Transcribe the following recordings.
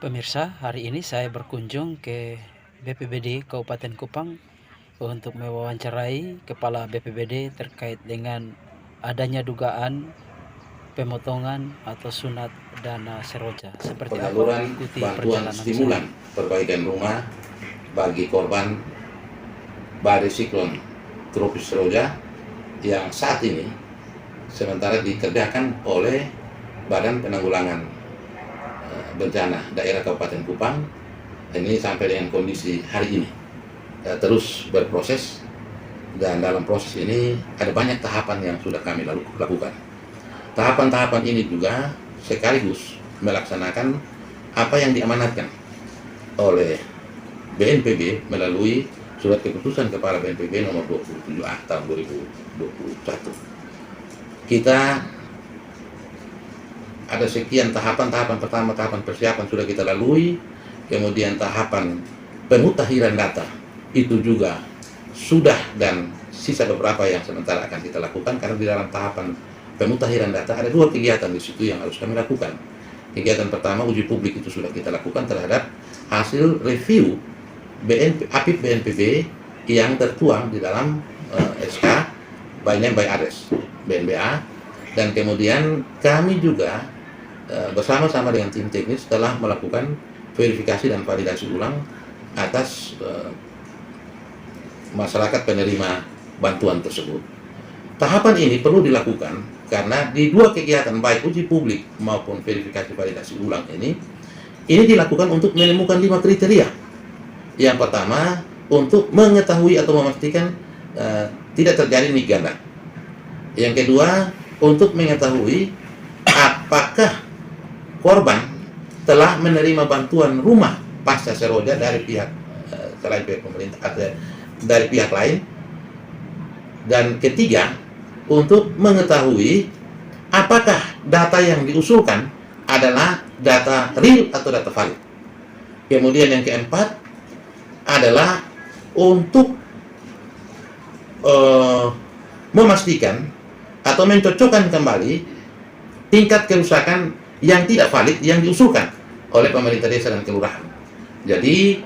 Pemirsa, hari ini saya berkunjung ke BPBD Kabupaten Kupang untuk mewawancarai Kepala BPBD terkait dengan adanya dugaan pemotongan atau sunat dana seroja. Seperti apa? Penyaluran Ikuti bantuan perjalanan stimulan saya. perbaikan rumah bagi korban badai siklon tropis Seroja yang saat ini sementara dikerjakan oleh Badan Penanggulangan Bencana Daerah Kabupaten Kupang. Ini sampai dengan kondisi hari ini terus berproses, dan dalam proses ini ada banyak tahapan yang sudah kami lakukan. Tahapan-tahapan ini juga sekaligus melaksanakan apa yang diamanatkan oleh BNPB melalui Surat Keputusan Kepala BNPB nomor 27A tahun 2021. Kita ada sekian tahapan pertama, tahapan persiapan sudah kita lalui, kemudian tahapan pemutahiran data itu juga sudah, dan sisa beberapa yang sementara akan kita lakukan, karena di dalam tahapan pemutahiran data ada dua kegiatan di situ yang harus kami lakukan. Kegiatan pertama, uji publik, itu sudah kita lakukan terhadap hasil review APIP BNPB yang tertuang di dalam SK by name by address BNBA, dan kemudian kami juga bersama-sama dengan tim teknis telah melakukan verifikasi dan validasi ulang atas masyarakat penerima bantuan tersebut. Tahapan ini perlu dilakukan karena di dua kegiatan, baik uji publik maupun verifikasi validasi ulang ini dilakukan untuk menemukan 5 kriteria. Yang pertama, untuk mengetahui atau memastikan tidak terjadi nik ganda. Yang kedua, untuk mengetahui apakah korban telah menerima bantuan rumah pasca Seroja dari pihak selain pihak pemerintah atau dari pihak lain. Dan ketiga, untuk mengetahui apakah data yang diusulkan adalah data real atau data valid. Kemudian yang keempat adalah untuk memastikan atau mencocokkan kembali tingkat kerusakan yang tidak valid yang diusulkan oleh pemerintah desa dan kelurahan. Jadi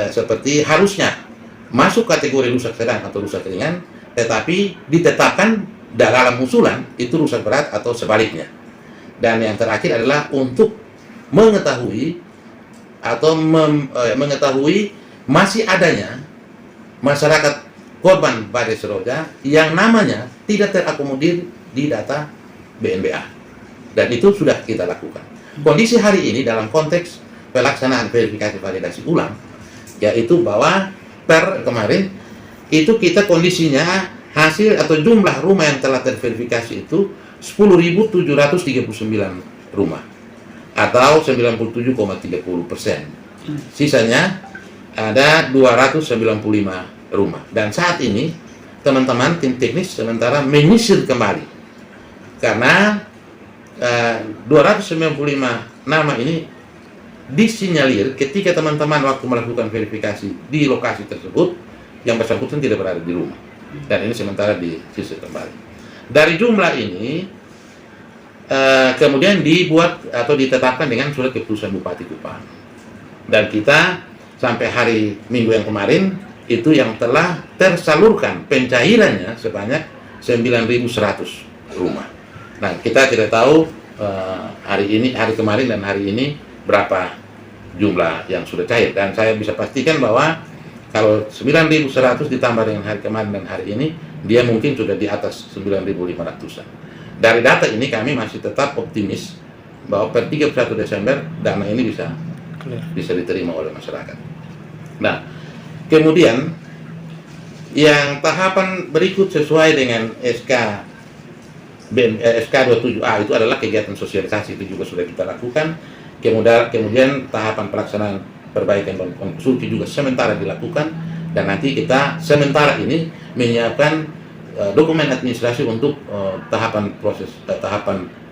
seperti harusnya masuk kategori rusak sedang atau rusak ringan, tetapi ditetapkan dalam usulan itu rusak berat atau sebaliknya. Dan yang terakhir adalah untuk mengetahui atau mengetahui masih adanya masyarakat korban badai Seroja yang namanya tidak terakomodir di data BNBA, dan itu sudah kita lakukan. Kondisi hari ini dalam konteks pelaksanaan verifikasi validasi ulang, yaitu bahwa per kemarin itu kita kondisinya hasil atau jumlah rumah yang telah terverifikasi itu 10.739 rumah atau 97,30%. Sisanya ada 295 rumah, dan saat ini teman-teman tim teknis sementara menyisir kembali karena 295 nama ini disinyalir ketika teman-teman waktu melakukan verifikasi di lokasi tersebut yang bersangkutan tidak berada di rumah, dan ini sementara disisir kembali. Dari jumlah ini kemudian dibuat atau ditetapkan dengan surat keputusan Bupati Kupang, dan kita sampai hari Minggu yang kemarin itu yang telah tersalurkan pencairannya sebanyak 9.100 rumah. Nah, kita tidak tahu hari kemarin dan hari ini berapa jumlah yang sudah cair, dan saya bisa pastikan bahwa kalau 9.100 ditambah dengan hari kemarin dan hari ini, dia mungkin sudah di atas 9.500-an. Dari data ini kami masih tetap optimis bahwa per 31 Desember dana ini bisa diterima oleh masyarakat. Nah, kemudian yang tahapan berikut sesuai dengan SK 27A itu adalah kegiatan sosialisasi, itu juga sudah kita lakukan. Kemudian tahapan pelaksanaan perbaikan dan konstruksi juga sementara dilakukan, dan nanti kita sementara ini menyiapkan dokumen administrasi untuk tahapan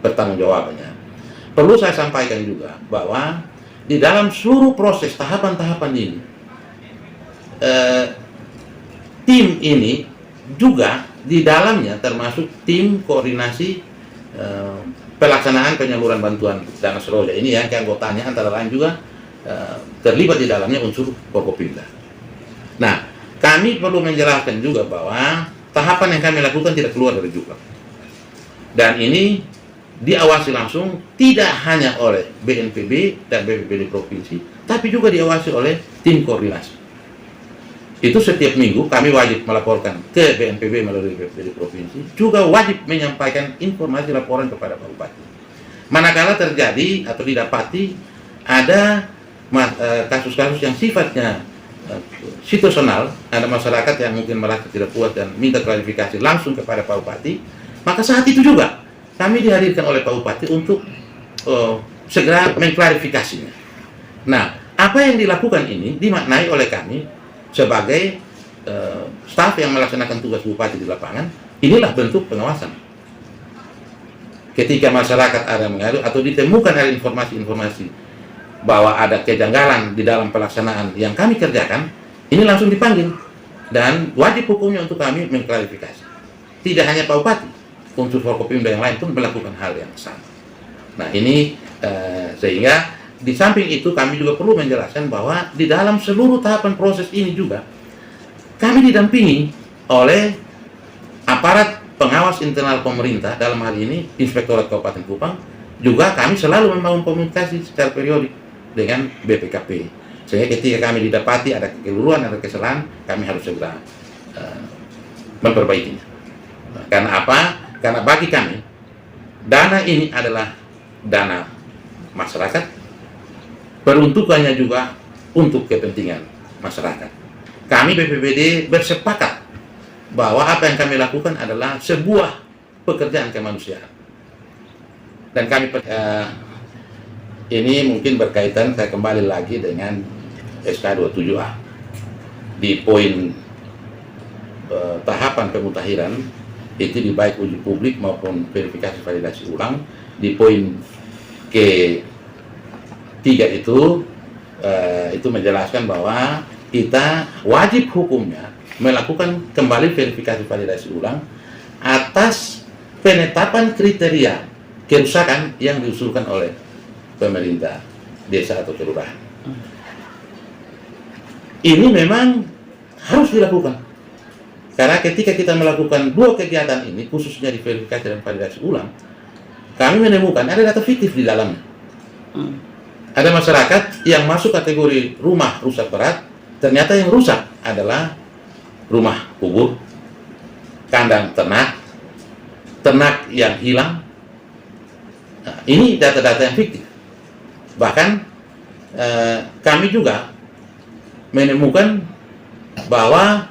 pertanggungjawabannya. Perlu saya sampaikan juga bahwa di dalam seluruh proses tahapan-tahapan ini, tim ini juga di dalamnya termasuk tim koordinasi pelaksanaan penyaluran bantuan dana Seroja ini, yang keanggotanya antara lain juga terlibat di dalamnya unsur Forkopimda. Nah, kami perlu menjelaskan juga bahwa tahapan yang kami lakukan tidak keluar dari Juklak. Dan ini diawasi langsung tidak hanya oleh BNPB dan BPBD Provinsi, tapi juga diawasi oleh tim koordinasi. Itu setiap minggu kami wajib melaporkan ke BNPB melalui BPBD Provinsi, juga wajib menyampaikan informasi laporan kepada Pak Bupati. Manakala terjadi atau didapati ada kasus-kasus yang sifatnya situasional, ada masyarakat yang mungkin merasa tidak puas dan minta klarifikasi langsung kepada Pak Bupati, maka saat itu juga kami dihadirkan oleh Pak Bupati untuk segera mengklarifikasinya. Nah, apa yang dilakukan ini dimaknai oleh kami sebagai staf yang melaksanakan tugas Bupati di lapangan. Inilah bentuk pengawasan. Ketika masyarakat ada mengadu atau ditemukan ada informasi-informasi bahwa ada kejanggalan di dalam pelaksanaan yang kami kerjakan, ini langsung dipanggil dan wajib hukumnya untuk kami mengklarifikasi. Tidak hanya Pak Bupati, unsur Forkopimda yang lain pun melakukan hal yang sama. Nah, ini sehingga di samping itu kami juga perlu menjelaskan bahwa di dalam seluruh tahapan proses ini juga kami didampingi oleh aparat pengawas internal pemerintah, dalam hal ini Inspektorat Kabupaten Kupang. Juga kami selalu membangun komunikasi secara periodik dengan BPKP, sehingga ketika kami didapati ada kekeliruan, ada kesalahan, kami harus segera memperbaikinya. Karena apa? Karena bagi kami dana ini adalah dana masyarakat, peruntukannya juga untuk kepentingan masyarakat. Kami BPBD bersepakat bahwa apa yang kami lakukan adalah sebuah pekerjaan kemanusiaan. Dan kami ini mungkin berkaitan, saya kembali lagi dengan SK27A. Di poin tahapan pemutahiran, itu di baik uji publik maupun verifikasi validasi ulang, di poin ke-3 itu menjelaskan bahwa kita wajib hukumnya melakukan kembali verifikasi validasi ulang atas penetapan kriteria kerusakan yang diusulkan oleh pemerintah desa atau kelurahan. Ini memang harus dilakukan, karena ketika kita melakukan dua kegiatan ini, khususnya di verifikasi dan validasi ulang, kami menemukan ada data fiktif di dalamnya. Ada masyarakat yang masuk kategori rumah rusak berat, ternyata yang rusak adalah rumah kubur, kandang ternak yang hilang. Nah, ini data-data yang fiktif. Bahkan kami juga menemukan bahwa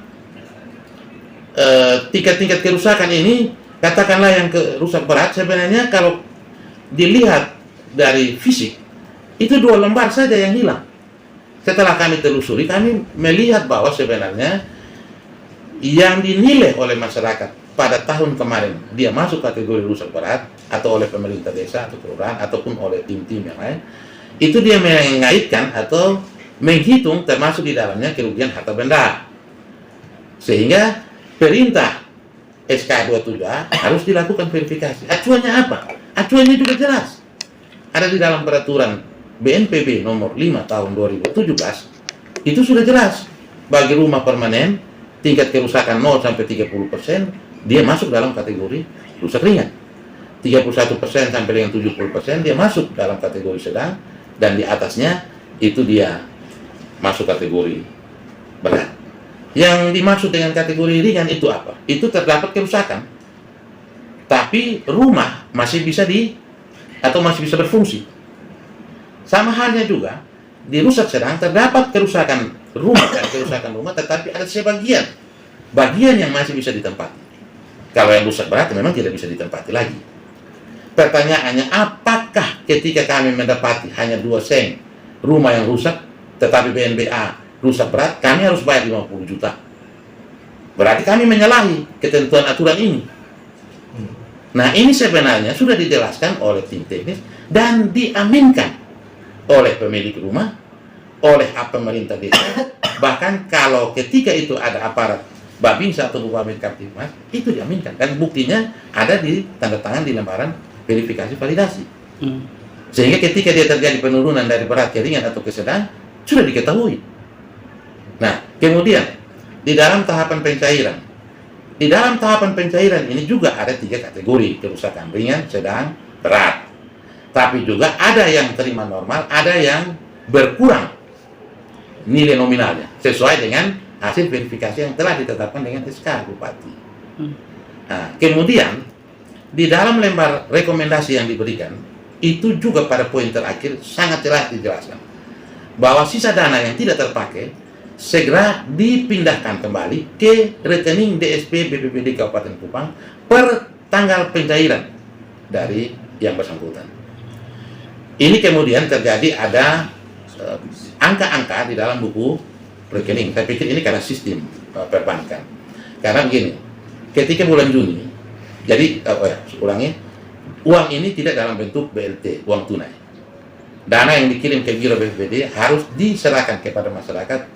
tingkat-tingkat kerusakan ini, katakanlah yang rusak berat, sebenarnya kalau dilihat dari fisik itu 2 lembar saja yang hilang. Setelah kami telusuri, kami melihat bahwa sebenarnya yang dinilai oleh masyarakat pada tahun kemarin dia masuk kategori rusak berat, atau oleh pemerintah desa atau kelurahan ataupun oleh tim-tim yang lain, itu dia mengaitkan atau menghitung termasuk di dalamnya kerugian harta benda, sehingga perintah SK27A harus dilakukan verifikasi. Acuannya apa? Acuannya juga jelas, ada di dalam peraturan BNPB nomor 5 tahun 2017. Itu sudah jelas, bagi rumah permanen tingkat kerusakan 0 sampai 30% dia masuk dalam kategori rusak ringan, 31% sampai dengan 70% dia masuk dalam kategori sedang, dan di atasnya itu dia masuk kategori berat. Yang dimaksud dengan kategori ringan itu apa? Itu terdapat kerusakan, tapi rumah masih bisa masih bisa berfungsi. Sama halnya juga di rusak sedang terdapat kerusakan rumah, tetapi ada sebagian yang masih bisa ditempati. Kalau yang rusak berat memang tidak bisa ditempati lagi. Pertanyaannya, apakah ketika kami mendapati hanya 2 seng rumah yang rusak, tetapi BNBA rusak berat, kami harus bayar 50 juta? Berarti kami menyalahi ketentuan aturan ini. Nah, ini sebenarnya sudah dijelaskan oleh tim teknis dan diaminkan oleh pemilik rumah, oleh pemerintah desa. Bahkan kalau ketika itu ada aparat Babinsa atau Bupati Kamtipmas, itu diaminkan, dan buktinya ada di tanda tangan di lembaran verifikasi validasi. Sehingga ketika dia terjadi penurunan dari berat ke ringan atau ke sedang, sudah diketahui. Nah, kemudian di dalam tahapan pencairan ini juga ada 3 kategori kerusakan: ringan, sedang, berat. Tapi juga ada yang terima normal, ada yang berkurang nilai nominalnya sesuai dengan hasil verifikasi yang telah ditetapkan dengan SK Bupati. Nah, kemudian di dalam lembar rekomendasi yang diberikan itu juga pada poin terakhir sangat jelas dijelaskan bahwa sisa dana yang tidak terpakai segera dipindahkan kembali ke rekening DSP BPBD Kabupaten Kupang per tanggal pencairan dari yang bersangkutan. Ini kemudian terjadi ada angka-angka di dalam buku rekening. Saya pikir ini karena sistem perbankan. Karena begini, ketika bulan Juni, jadi uang ini tidak dalam bentuk BLT, uang tunai. Dana yang dikirim ke Biro BPBD harus diserahkan kepada masyarakat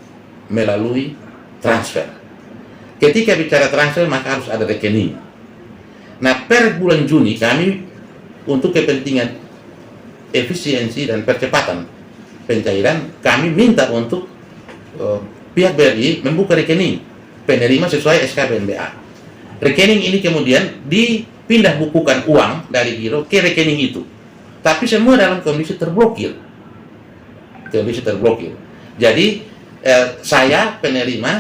melalui transfer. Ketika bicara transfer maka harus ada rekening. Nah, per bulan Juni kami untuk kepentingan efisiensi dan percepatan pencairan, kami minta untuk pihak BRI membuka rekening penerima sesuai SK BNBA. Rekening ini kemudian dipindah bukukan uang dari Biro ke rekening itu. Tapi semua dalam kondisi terblokir. Jadi saya penerima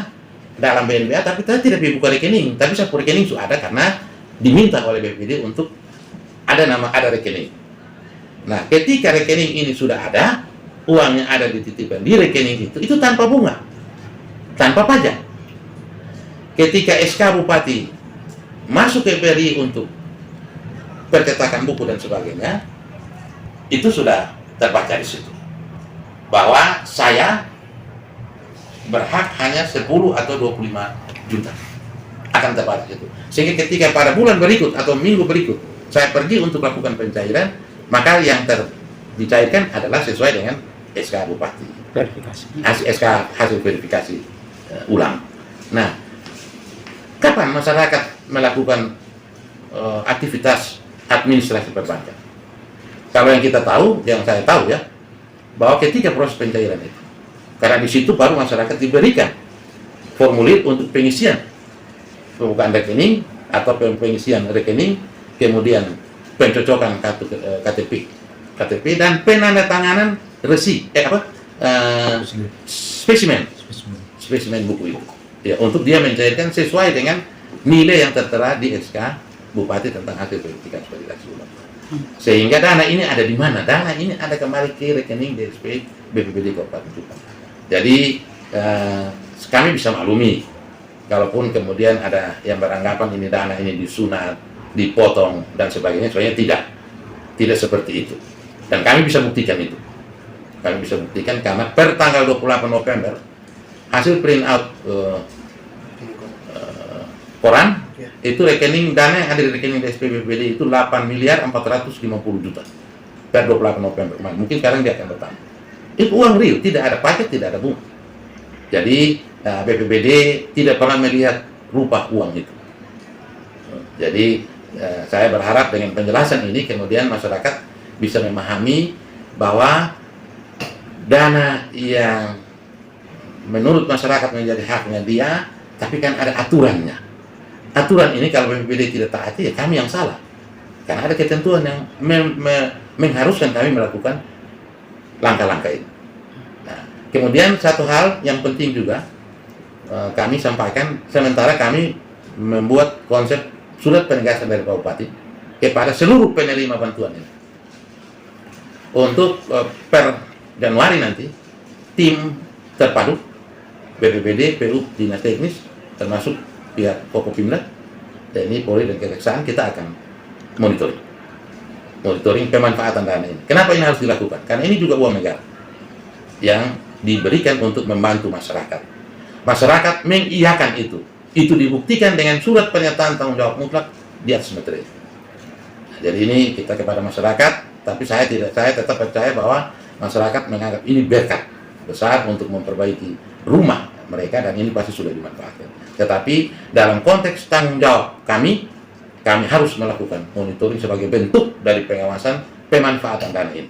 dalam BNBA tapi tidak dibuka rekening, tapi satu rekening sudah ada karena diminta oleh BPD untuk ada rekening. Nah, ketika rekening ini sudah ada, uangnya ada dititipkan di rekening itu tanpa bunga, tanpa pajak. Ketika SK Bupati masuk ke BRI untuk percetakan buku dan sebagainya, itu sudah terbaca di situ bahwa saya berhak hanya 10 atau 25 juta akan terbaca itu. Sehingga ketika pada bulan berikut atau minggu berikut saya pergi untuk melakukan pencairan, maka yang dicairkan adalah sesuai dengan SK Bupati. Hasil verifikasi ulang. Nah, kapan masyarakat melakukan aktivitas administrasi perbankan? Kalau yang kita tahu, yang saya tahu ya, bahwa ketika proses pencairan itu, karena di situ baru masyarakat diberikan formulir untuk pengisian pembukaan rekening atau pengisian rekening, kemudian pencocokan KTP dan penandatanganan resi spesimen buku itu ya, untuk dia mencairkan sesuai dengan nilai yang tertera di SK Bupati tentang hasil verifikasi validasi ulang. Sehingga dana ini ada di mana? Dana ini ada kembali ke rekening DSP BPBD Kabupaten Kupang. Jadi kami bisa maklumi kalaupun kemudian ada yang beranggapan ini dana ini disunat, dipotong dan sebagainya, soalnya tidak seperti itu. Dan kami bisa buktikan itu. Kami bisa buktikan karena per tanggal 28 November hasil print out koran itu rekening dana yang ada di rekening DSP BPBD itu 8.450 juta per 28 November. Mungkin sekarang dia akan bertambah. Itu uang real, tidak ada pajak, tidak ada bunga. Jadi BPBD tidak pernah melihat rupa uang itu. Jadi saya berharap dengan penjelasan ini kemudian masyarakat bisa memahami bahwa dana yang menurut masyarakat menjadi haknya dia, tapi kan ada aturannya. Aturan ini kalau BPBD tidak taati, ya kami yang salah. Karena ada ketentuan yang mengharuskan kami melakukan langkah-langkah ini. Nah, kemudian satu hal yang penting juga kami sampaikan, sementara kami membuat konsep surat penegasan dari Pak Bupati kepada seluruh penerima bantuan ini. Untuk per Januari nanti, tim terpadu BPBD, PU, Dinas Teknis, termasuk pihak Forkopimda, TNI, Polri, dan Kejaksaan, kita akan monitoring pemanfaatan dana ini. Kenapa ini harus dilakukan? Karena ini juga uang negara yang diberikan untuk membantu masyarakat. Masyarakat mengiyakan itu. Itu dibuktikan dengan surat pernyataan tanggung jawab mutlak di atas materi. Jadi ini kita kepada masyarakat, tapi saya tetap percaya bahwa masyarakat menganggap ini berkat besar untuk memperbaiki rumah mereka, dan ini pasti sudah dimanfaatkan. Tetapi dalam konteks tanggung jawab kami harus melakukan monitoring sebagai bentuk dari pengawasan pemanfaatan dana ini.